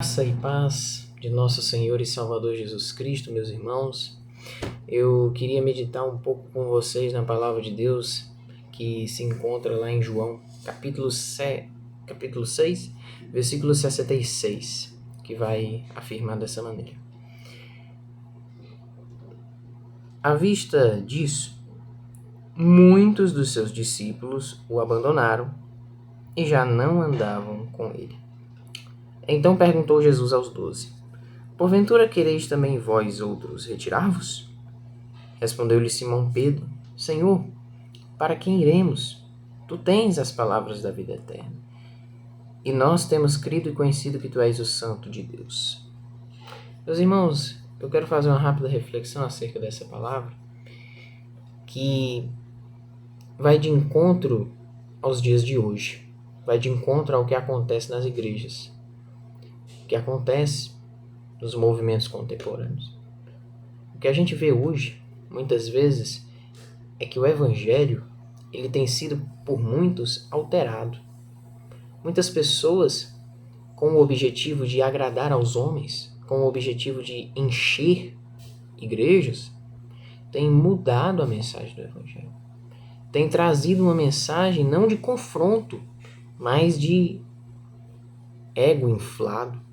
Graça e paz de nosso Senhor e Salvador Jesus Cristo, meus irmãos. Eu queria meditar um pouco com vocês na palavra de Deus que se encontra lá em João, capítulo 6, versículo 66, que vai afirmar dessa maneira. À vista disso, muitos dos seus discípulos o abandonaram e já não andavam com ele. Então perguntou Jesus aos 12: Porventura quereis também vós outros retirar-vos? Respondeu-lhe Simão Pedro: Senhor, para quem iremos? Tu tens as palavras da vida eterna. E nós temos crido e conhecido que tu és o Santo de Deus. Meus irmãos, eu quero fazer uma rápida reflexão acerca dessa palavra, que vai de encontro aos dias de hoje, vai de encontro ao que acontece nas igrejas, o que acontece nos movimentos contemporâneos. O que a gente vê hoje, muitas vezes, é que o evangelho ele tem sido por muitos alterado. Muitas pessoas, com o objetivo de agradar aos homens, com o objetivo de encher igrejas, têm mudado a mensagem do evangelho. Têm trazido uma mensagem não de confronto, mas de ego inflado.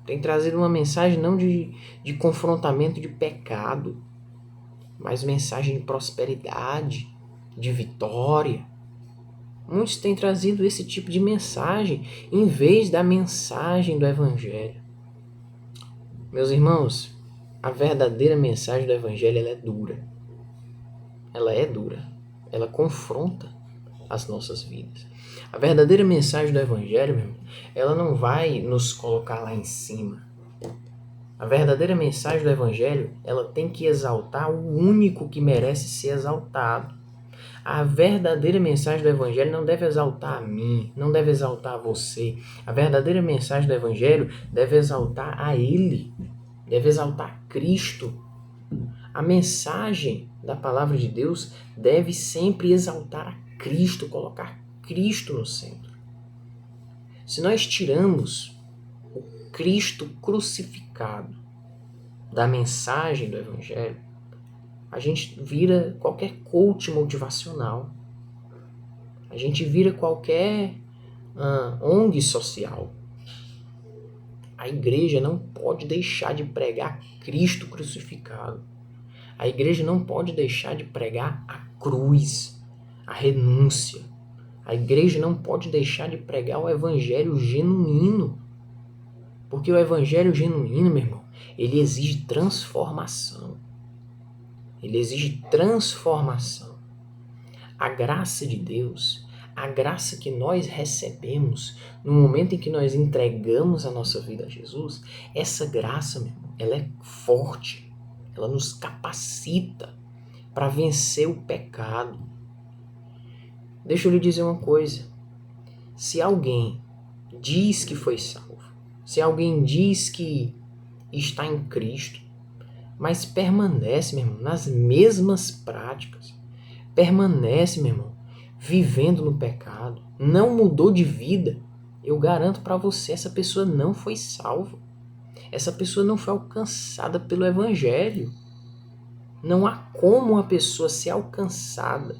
Têm trazido uma mensagem não de confrontamento de pecado, mas mensagem de prosperidade, de vitória. Muitos têm trazido esse tipo de mensagem em vez da mensagem do Evangelho. Meus irmãos, a verdadeira mensagem do Evangelho ela é dura. Ela é dura. Ela confronta as nossas vidas. A verdadeira mensagem do Evangelho, meu irmão, ela não vai nos colocar lá em cima. A verdadeira mensagem do Evangelho, ela tem que exaltar o único que merece ser exaltado. A verdadeira mensagem do Evangelho não deve exaltar a mim, não deve exaltar a você. A verdadeira mensagem do Evangelho deve exaltar a Ele, deve exaltar Cristo. A mensagem da palavra de Deus deve sempre exaltar a Cristo, colocar Cristo no centro. Se nós tiramos o Cristo crucificado da mensagem do Evangelho, a gente vira qualquer coach motivacional. A gente vira qualquer ONG social. A igreja não pode deixar de pregar Cristo crucificado. A igreja não pode deixar de pregar a cruz, a renúncia. A igreja não pode deixar de pregar o evangelho genuíno. Porque o evangelho genuíno, meu irmão, ele exige transformação. Ele exige transformação. A graça de Deus, a graça que nós recebemos no momento em que nós entregamos a nossa vida a Jesus, essa graça, meu irmão, ela é forte. Ela nos capacita para vencer o pecado. Deixa eu lhe dizer uma coisa. Se alguém diz que foi salvo, se alguém diz que está em Cristo, mas permanece, meu irmão, nas mesmas práticas, permanece, meu irmão, vivendo no pecado, não mudou de vida, eu garanto para você, essa pessoa não foi salva. Essa pessoa não foi alcançada pelo Evangelho. Não há como uma pessoa ser alcançada,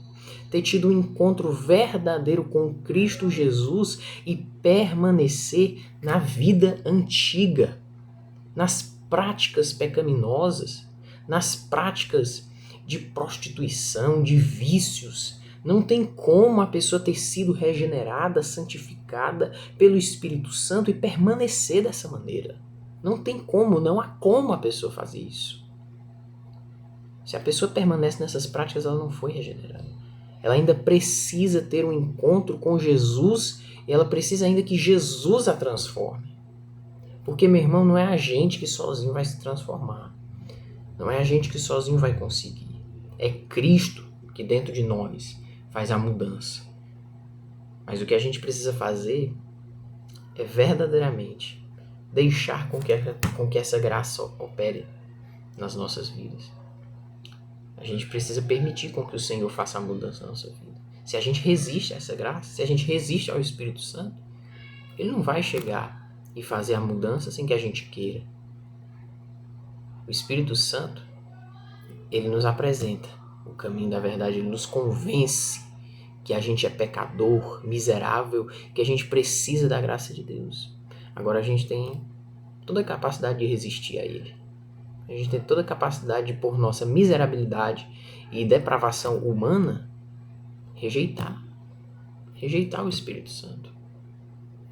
ter tido um encontro verdadeiro com Cristo Jesus e permanecer na vida antiga, nas práticas pecaminosas, nas práticas de prostituição, de vícios. Não tem como a pessoa ter sido regenerada, santificada pelo Espírito Santo e permanecer dessa maneira. Não tem como, não há como a pessoa fazer isso. Se a pessoa permanece nessas práticas, ela não foi regenerada. Ela ainda precisa ter um encontro com Jesus e ela precisa ainda que Jesus a transforme. Porque, meu irmão, não é a gente que sozinho vai se transformar. Não é a gente que sozinho vai conseguir. É Cristo que dentro de nós faz a mudança. Mas o que a gente precisa fazer é verdadeiramente deixar com que essa graça opere nas nossas vidas. A gente precisa permitir com que o Senhor faça a mudança na nossa vida. Se a gente resiste a essa graça, se a gente resiste ao Espírito Santo, Ele não vai chegar e fazer a mudança sem que a gente queira. O Espírito Santo, ele nos apresenta o caminho da verdade, ele nos convence que a gente é pecador, miserável, que a gente precisa da graça de Deus. Agora a gente tem toda a capacidade de resistir a ele. A gente tem toda a capacidade de, por nossa miserabilidade e depravação humana, rejeitar o Espírito Santo.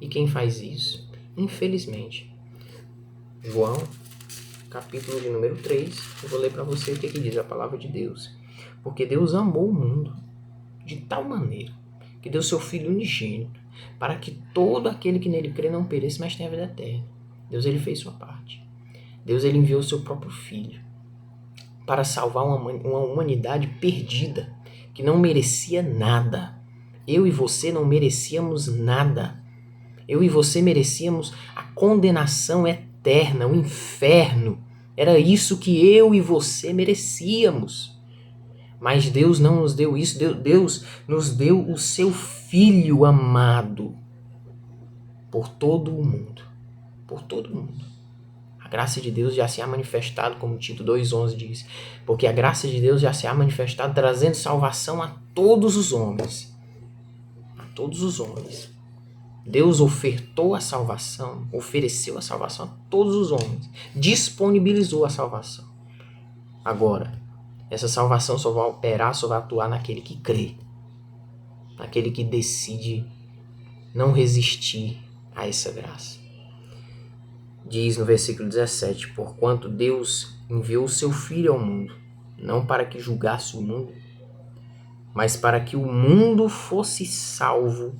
E quem faz isso? Infelizmente, João, capítulo de número 3, eu vou ler para você o que diz a palavra de Deus. Porque Deus amou o mundo de tal maneira que deu seu Filho unigênito, para que todo aquele que nele crê não pereça, mas tenha a vida eterna. Deus, ele fez sua parte. Deus, ele enviou o seu próprio Filho para salvar uma humanidade perdida, que não merecia nada. Eu e você não merecíamos nada. Eu e você merecíamos a condenação eterna, o inferno. Era isso que eu e você merecíamos. Mas Deus não nos deu isso. Deus nos deu o seu Filho amado por todo o mundo. Por todo o mundo. A graça de Deus já se há manifestado, como Tito 2,11 diz. Porque a graça de Deus já se há manifestado, trazendo salvação a todos os homens. A todos os homens. Deus ofertou a salvação, ofereceu a salvação a todos os homens. Disponibilizou a salvação. Agora, essa salvação só vai operar, só vai atuar naquele que crê. Naquele que decide não resistir a essa graça. Diz no versículo 17, porquanto Deus enviou o seu Filho ao mundo, não para que julgasse o mundo, mas para que o mundo fosse salvo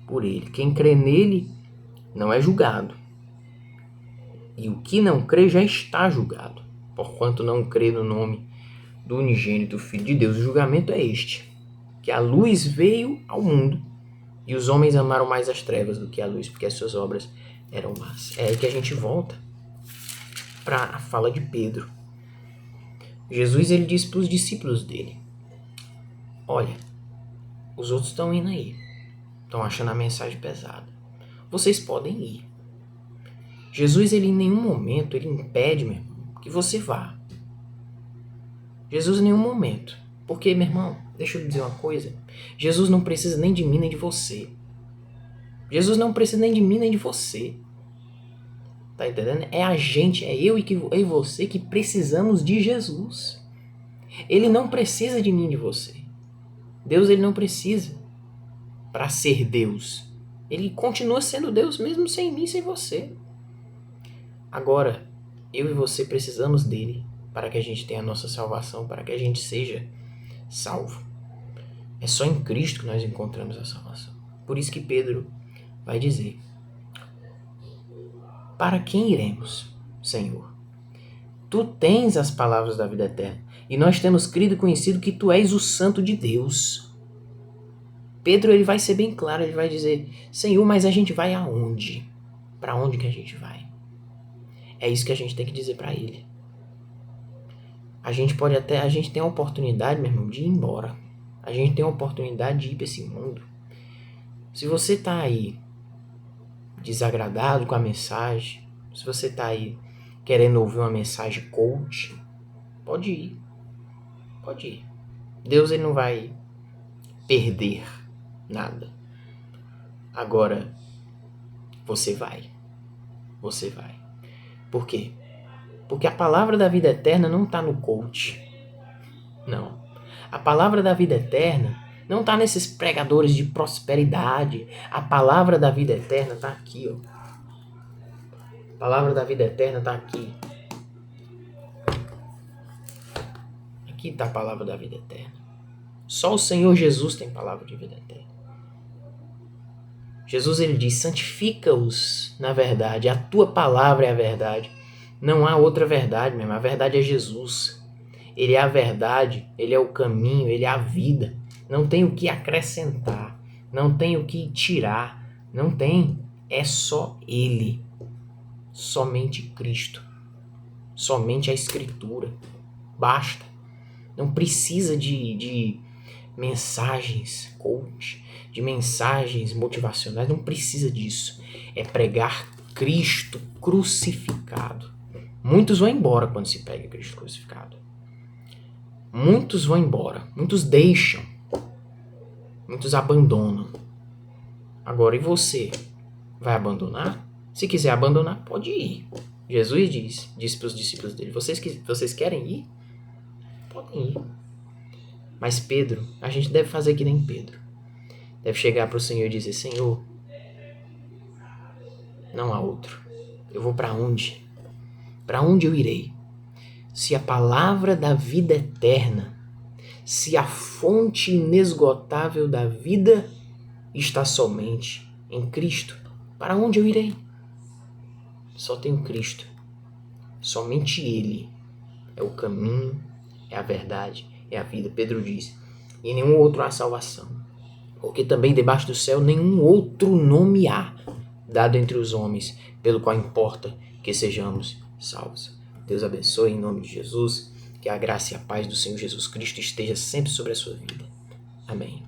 por ele. Quem crê nele não é julgado. E o que não crê já está julgado, porquanto não crê no nome do unigênito Filho de Deus. O julgamento é este, que a luz veio ao mundo, e os homens amaram mais as trevas do que a luz, porque as suas obras eram más. É aí que a gente volta para a fala de Pedro. Jesus, ele disse para os discípulos dele, olha, os outros estão indo aí, estão achando a mensagem pesada. Vocês podem ir. Jesus, ele em nenhum momento, ele impede, meu irmão, que você vá. Jesus em nenhum momento. Porque, meu irmão, deixa eu lhe dizer uma coisa. Jesus não precisa nem de mim, nem de você. Jesus não precisa nem de mim, nem de você. Tá entendendo? É a gente, é eu e você que precisamos de Jesus. Ele não precisa de mim e de você. Deus, ele não precisa para ser Deus. Ele continua sendo Deus mesmo sem mim, sem você. Agora, eu e você precisamos dele para que a gente tenha a nossa salvação, para que a gente seja salvo. É só em Cristo que nós encontramos a salvação. Por isso que Pedro vai dizer, para quem iremos, Senhor? Tu tens as palavras da vida eterna, e nós temos crido e conhecido que tu és o Santo de Deus. Pedro, ele vai ser bem claro, ele vai dizer, Senhor, mas a gente vai aonde? Para onde que a gente vai? É isso que a gente tem que dizer para ele. A gente tem a oportunidade, meu irmão, de ir embora. A gente tem a oportunidade de ir para esse mundo. Se você está aí desagradado com a mensagem, se você está aí querendo ouvir uma mensagem coach, pode ir. Pode ir. Deus, ele não vai perder nada. Agora, você vai. Você vai. Por quê? Porque a palavra da vida eterna não está no coach. Não. A palavra da vida eterna não está nesses pregadores de prosperidade. A palavra da vida eterna está aqui, ó. A palavra da vida eterna está aqui. Aqui está a palavra da vida eterna. Só o Senhor Jesus tem palavra de vida eterna. Jesus, ele diz, santifica-os na verdade. A tua palavra é a verdade. Não há outra verdade mesmo. A verdade é Jesus. Ele é a verdade, ele é o caminho, ele é a vida. Não tem o que acrescentar, não tem o que tirar, não tem. É só ele. Somente Cristo. Somente a Escritura. Basta. Não precisa de mensagens coach, de mensagens motivacionais. Não precisa disso. É pregar Cristo crucificado. Muitos vão embora quando se pega Cristo crucificado. Muitos vão embora, muitos deixam, muitos abandonam. Agora, e você? Vai abandonar? Se quiser abandonar, pode ir. Jesus disse para os discípulos dele, vocês querem ir? Podem ir. Mas Pedro, a gente deve fazer que nem Pedro. Deve chegar para o Senhor e dizer, Senhor, não há outro. Eu vou para onde? Para onde eu irei? Se a palavra da vida eterna, se a fonte inesgotável da vida está somente em Cristo, para onde eu irei? Só tenho Cristo. Somente Ele é o caminho, é a verdade, é a vida. Pedro diz, e nenhum outro há salvação. Porque também debaixo do céu nenhum outro nome há, dado entre os homens, pelo qual importa que sejamos salvos. Deus abençoe em nome de Jesus, que a graça e a paz do Senhor Jesus Cristo esteja sempre sobre a sua vida. Amém.